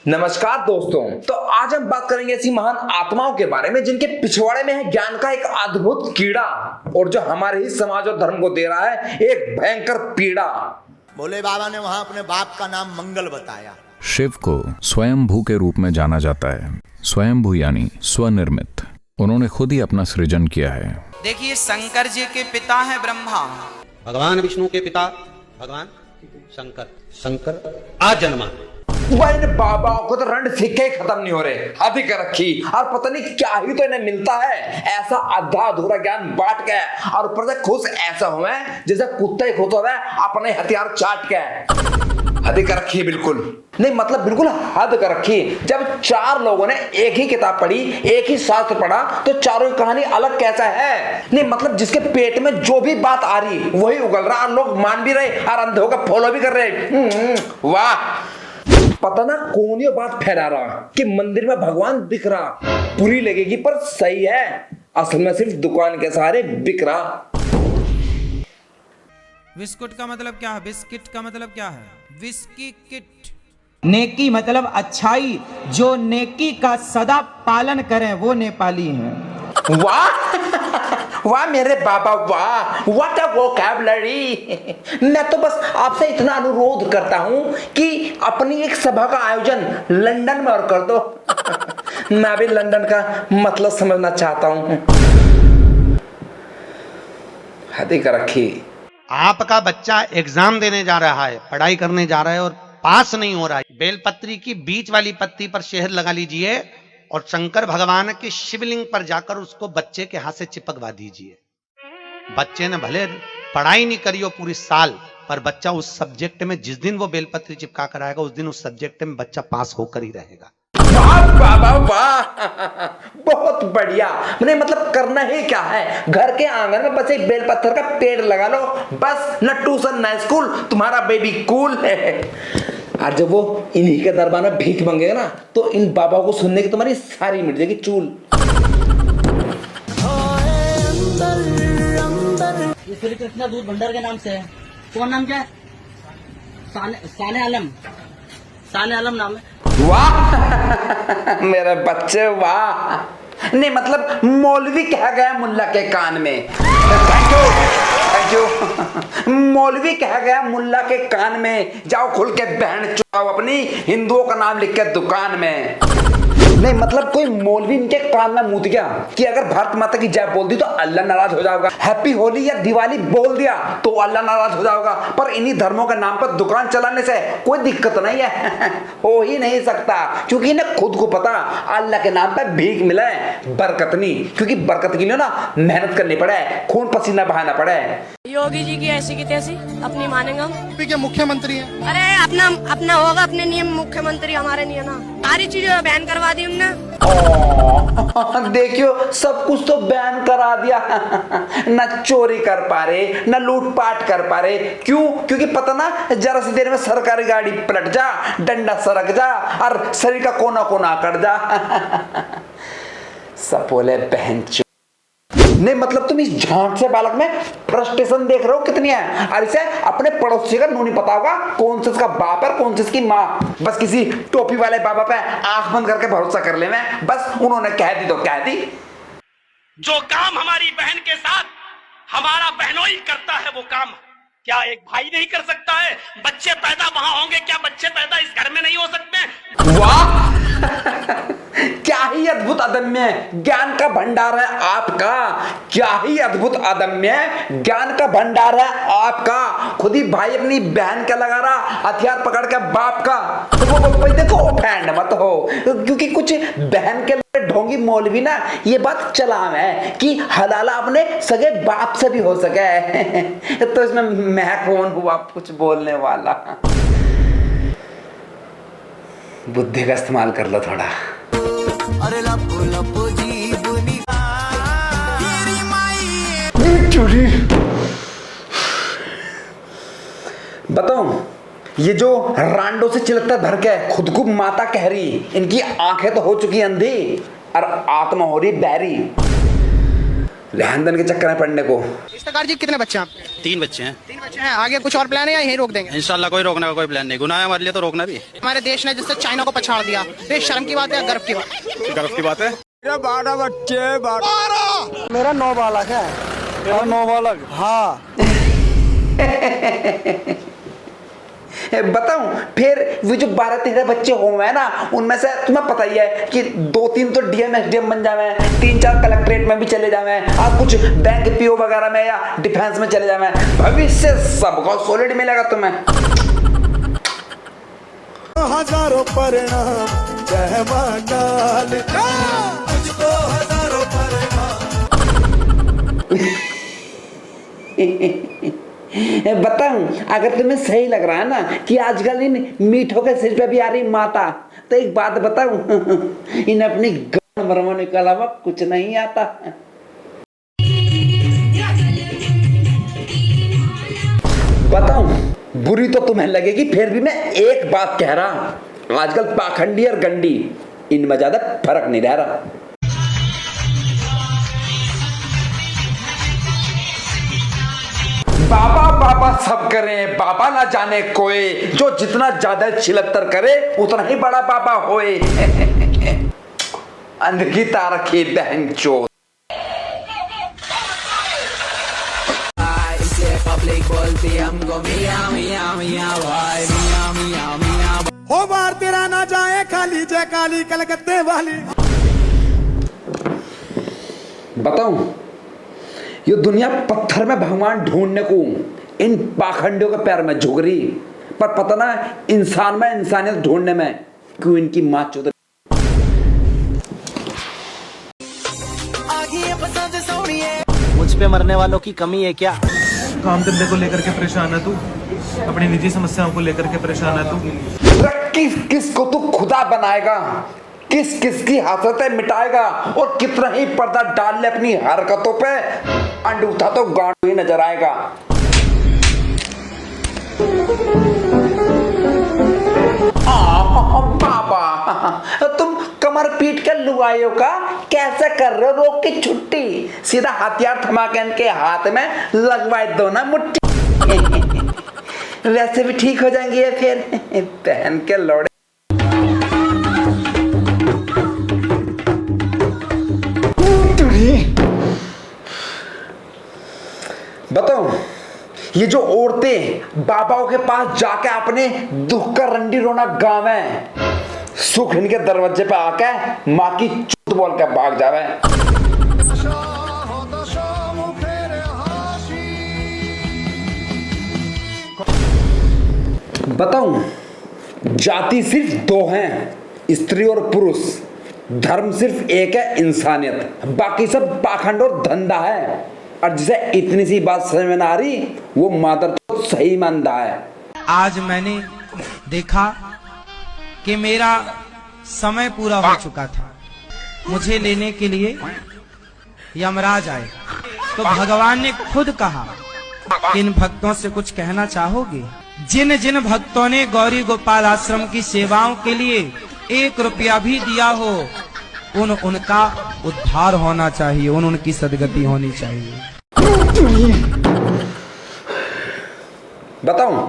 नमस्कार दोस्तों। तो आज हम बात करेंगे ऐसी महान आत्माओं के बारे में जिनके पिछवाड़े में है ज्ञान का एक अद्भुत कीड़ा और जो हमारे ही समाज और धर्म को दे रहा है एक भयंकर पीड़ा। भोले बाबा ने वहां अपने बाप का नाम मंगल बताया। शिव को स्वयंभू के रूप में जाना जाता है। स्वयंभू यानी स्वनिर्मित। उन्होंने खुद ही अपना सृजन किया है। देखिए, शंकर जी के पिता हैं ब्रह्मा, भगवान विष्णु के पिता भगवान शंकर। शंकर आजन्मा। इन बाबाओं को तो रंड सिक्के खत्म नहीं हो रहे, हद कर रखी। और पता नहीं क्या ही तो इन्हें मिलता है, ऐसा आधा अधूरा ज्ञान बांट के और ऊपर से खुश ऐसा हुए जैसे कुत्ता ही खुश होता है अपने हथियार चाट के। हद कर रखी बिल्कुल नहीं, मतलब बिल्कुल हद कर रखी। जब चार लोगों ने एक ही किताब पढ़ी, एक ही शास्त्र पढ़ा, तो चारों की कहानी अलग कैसा है? नहीं मतलब जिसके पेट में जो भी बात आ रही वही उगल रहा और लोग मान भी रहे और अंधों का फॉलो भी कर रहे। वाह, पता ना कौन ये बात फैला रहा कि मंदिर में भगवान दिख रहा। बुरी लगेगी पर सही है, असल में सिर्फ दुकान के सहारे बिक रहा। बिस्कुट का मतलब क्या है? बिस्किट का मतलब क्या है? Whisky kit. नेकी मतलब अच्छाई, जो नेकी का सदा पालन करें वो नेपाली हैं। वाह वाह मेरे बाबा, वाह व्हाट अ वोकैबुलरी। मैं तो बस आपसे इतना अनुरोध करता हूं कि अपनी एक सभा का आयोजन लंदन में और कर दो। मैं भी लंदन का मतलब समझना चाहता हूं। हद कर रखी। आपका बच्चा एग्जाम देने जा रहा है, पढ़ाई करने जा रहा है और पास नहीं हो रहा है। बेलपत्री की बीच वाली पत्ती पर शहद लगा लीजिए और शंकर भगवान के शिवलिंग पर जाकर उसको बच्चे के हाथ से चिपकवा दीजिए। बच्चे ने भले पढ़ाई नहीं करी हो पूरी साल, पर बच्चा उस सब्जेक्ट में जिस दिन वो बेलपत्री चिपका कर आएगा उस दिन उस सब्जेक्ट में बच्चा पास होकर ही रहेगा। वाह बाबा वाह, बहुत बढ़िया। मैंने मतलब करना ही क्या है, घर के आंगन में बस एक बेलपत्थर का पेड़ लगा लो, बस न ट्यूशन न स्कूल, तुम्हारा बेबी कूल है। और जब वो इन्हीं के दरबार में भीख मांगेगा ना तो इन बाबा को सुनने की तुम्हारी सारी मिट जाएगी चूल। श्री कृष्णा दूध भंडार के नाम से है। कौन नाम क्या है? साने आलम नाम है। वाह मेरे बच्चे वाह। नहीं मतलब मौलवी कह गया मुल्ला के कान में। Thank you thank you. मौलवी कह गया मुल्ला के कान में, जाओ खुल के बहन चुराओ अपनी हिंदुओं का नाम लिख के दुकान में। नहीं मतलब कोई मौलवी इनके कान में मूत गया कि अगर भारत माता की जय बोल दी तो अल्लाह नाराज हो जाएगा, हैप्पी होली या दिवाली बोल दिया तो अल्लाह नाराज हो जाएगा। पर इन्हीं धर्मों के नाम पर दुकान चलाने से कोई दिक्कत नहीं है। हो ही नहीं सकता, क्योंकि इन्हें खुद को पता अल्लाह के नाम पर भीख मिला है, बरकत नहीं। क्योंकि बरकत के लिए ना मेहनत करनी पड़े, खून पसीना बहाना पड़े। योगी जी की ऐसी की तैसी अपनी मानेंगे हम। के मुख्यमंत्री हैं। अरे अपना होगा, अपने नियम। मुख्यमंत्री हमारे नहीं है ना, सारी चीजें बैन करवा दी हमने। देखियो सब कुछ तो बैन करा दिया। न चोरी कर पा रहे, न लूटपाट कर पा रहे। क्यों? क्योंकि पता ना जरा सी देर में सरकारी गाड़ी पलट जा, डंडा सरक जा और शरीर का कोना कोना कट जा। सब बोले बहन चो। नहीं मतलब तुम इस झांट से बालक में फ्रस्ट्रेशन देख रहे हो कितनी है। और इसे अपने पड़ोसी का नहीं पता होगा कौन से इसका बाप है कौन से इसकी माँ। बस किसी टोपी वाले बाबा पे आंख बंद करके भरोसा कर ले। मैं बस उन्होंने कह दी तो कह दी। जो काम हमारी बहन के साथ हमारा बहनोई करता है वो काम क्या एक भाई नहीं कर सकता है? बच्चे पैदा वहां होंगे, क्या बच्चे पैदा इस घर में नहीं हो सकते? वाह क्या ही अद्भुत अदम्य ज्ञान का भंडार है आपका। क्या ही अद्भुत अदम्य ज्ञान का भंडार है आपका। खुद ही भाई अपनी बहन का लगा रहा हथियार पकड़ के बाप का। वो देखो ऑफेंड मत हो, क्योंकि कुछ बहन के ढोंगी मौलवी ना ये बात चलाम है कि हलाला अपने सगे बाप से भी हो सके। तो इसमें मैं कौन हुआ कुछ बोलने वाला। बुद्धि का इस्तेमाल कर लो थोड़ा। अरे लपो लपो जीवनी चोरी। बताओ ये जो रांडो से चिलकता धर के खुद को माता कह रही, इनकी आंखें तो हो चुकी अंधी और आत्मा हो रही बहरी। लेहन के चक्कर में पड़ने को। इफ्तिकार जी कितने बच्चे हैं आपके? 3 बच्चे हैं। 3 बच्चे हैं। आगे कुछ और प्लान है या यहीं रोक देंगे? इंशाल्लाह कोई रोकने का कोई प्लान नहीं, गुनाह है हमारे लिए तो रोकना भी। हमारे देश ने जिससे चाइना को पछाड़ दिया, तो ये शर्म की बात है या गर्व की बात? गर्व की बात है। 12 बच्चे 12 मेरा 9 बालक है। मेरा 9 बालक। हाँ। बताऊं फिर वो जो 12-13 बच्चे हुए ना, उनमें से तुम्हें पता ही है कि 2-3 तो डीएम एसडीएम बन जावे, 3-4 कलेक्ट्रेट में भी चले जावे, और कुछ बैंक पीओ वगैरह में या डिफेंस में चले जावे। भविष्य सबको सॉलिड मिलेगा तुम्हें। हजारों परिणाम जय मां कालिका, मुझको हजारों बताऊं अगर तुम्हें सही लग रहा है ना कि आजकल इन मीठों के सिर पे भी आ रही माता, तो एक बात बताऊं, इन अपनी गान मरवाने के अलावा कुछ नहीं आता। बताऊं बुरी तो तुम्हें लगेगी, फिर भी मैं एक बात कह रहा, आजकल पाखंडी और गंडी इनमें ज्यादा फर्क नहीं रह रहा। बाबा बाबा सब करें, बाबा ना जाने कोई, जो जितना ज्यादा छिलत्तर करे उतना ही बड़ा बाबा होए। अंध की तारखी बहन चोद। हो बार तेरा ना जाए खाली जय काली कलकत्ते वाली। बताऊं ये दुनिया पत्थर में भगवान ढूंढने को इन पाखंडियों के पैर में झुक रही, पर पता ना इंसान में इंसानियत ढूंढने में क्यों इनकी मां चौधरी। मुझ पे मरने वालों की कमी है क्या? काम धंधे को लेकर के परेशान है तू, अपनी निजी समस्याओं को लेकर के परेशान है तू। किस किस को तू खुदा बनाएगा, किस किस की हसरतें मिटाएगा, और कितना ही पर्दा डाल ले अपनी हरकतों पे, अंडूठा तो गांड ही नजर आएगा। बाबा तुम कमर पीट कर लुगाइयों का कैसे कर रहे हो रोक की छुट्टी, सीधा हथियार थमा के इनके हाथ में लगवा दो ना मुट्ठी। वैसे भी ठीक हो जाएंगे फिर पहन के लौड़े। बताओ ये जो औरतें बाबाओं के पास जाके अपने दुख का रंडी रोना गावे, सुख इनके दरवाजे पे आके माँ की चूत बोल के भाग जावे। बताऊं जाति सिर्फ 2 हैं, स्त्री और पुरुष, धर्म सिर्फ एक है, इंसानियत, बाकी सब पाखंड और धंधा है। और जिसे इतनी सी बात समझ में ना आ रही वो मादर तो सही मानता है। आज मैंने देखा कि मेरा समय पूरा हो चुका था, मुझे लेने के लिए यमराज आए, तो भगवान ने खुद कहा कि इन भक्तों से कुछ कहना चाहोगे? जिन जिन भक्तों ने गौरी गोपाल आश्रम की सेवाओं के लिए 1 रुपया भी दिया हो, उनका उद्धार होना चाहिए, उनकी सदगति होनी चाहिए। बताऊं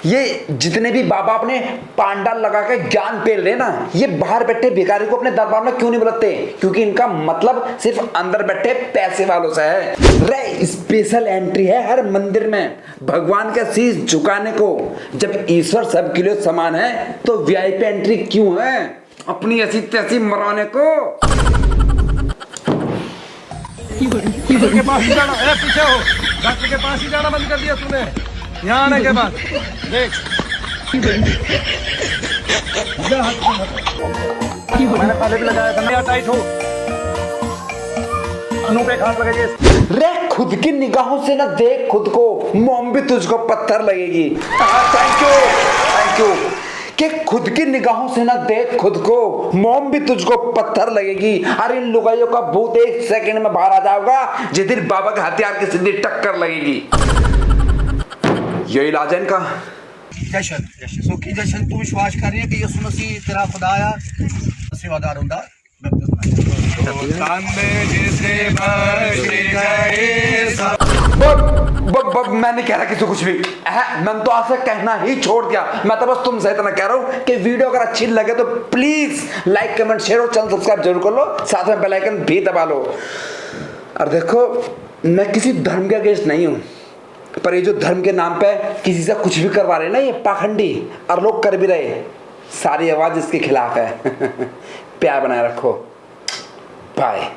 ये जितने भी बाबा अपने पांडाल लगा के ज्ञान पेल रहे ना, ये बाहर बैठे भिखारी को अपने दरबार में क्यों नहीं बुलाते? क्योंकि इनका मतलब सिर्फ अंदर बैठे पैसे वालों से है। रे स्पेशल एंट्री है हर मंदिर में भगवान का शीश झुकाने को। जब ईश्वर सबके लिए समान है तो वीआईपी एंट्री क्यों है अपनी ऐसी तैसी मराने को? के पास ही जाना है, पीछे हो, डॉक्टर के पास ही जाना बंद कर दिया तूने। यहाँ आने के बाद देख मैंने पहले भी लगाया था, टाइट हो, अनु पे हाथ लगाइए। रे खुद की निगाहों से ना देख खुद को, मोम भी तुझको पत्थर लगेगी। थैंक यू कि खुद की निगाहों से ना देख खुद को, मोम भी तुझको पत्थर लगेगी। अरे इन लुगाइयों का भूत 1 सेकंड में बाहर आ जाएगा, जिस दिन बाबा के हथियार की सीधी टक्कर लगेगी। यही इलाज है इनका। जशन सुखी जशन तू विश्वास कर रही है कि यीशु मसीह तेरा खुदा आ सेवादार हुंदा। मैं नहीं कह रहा किसी कुछ भी, मैंने तो आज से कहना ही छोड़ दिया। मैं तो बस तुमसे इतना कह रहा हूँ कि वीडियो अगर अच्छी लगे तो प्लीज लाइक कमेंट शेयर और चैनल सब्सक्राइब जरूर कर लो, साथ में बेल आइकन भी दबा लो। और देखो मैं किसी धर्म के अगेंस्ट नहीं हूँ, पर ये जो धर्म के नाम पे किसी से कुछ भी करवा रहे ना ये पाखंडी, और लोग कर भी रहे, सारी आवाज इसके खिलाफ है। प्यार बनाए रखो, बाय।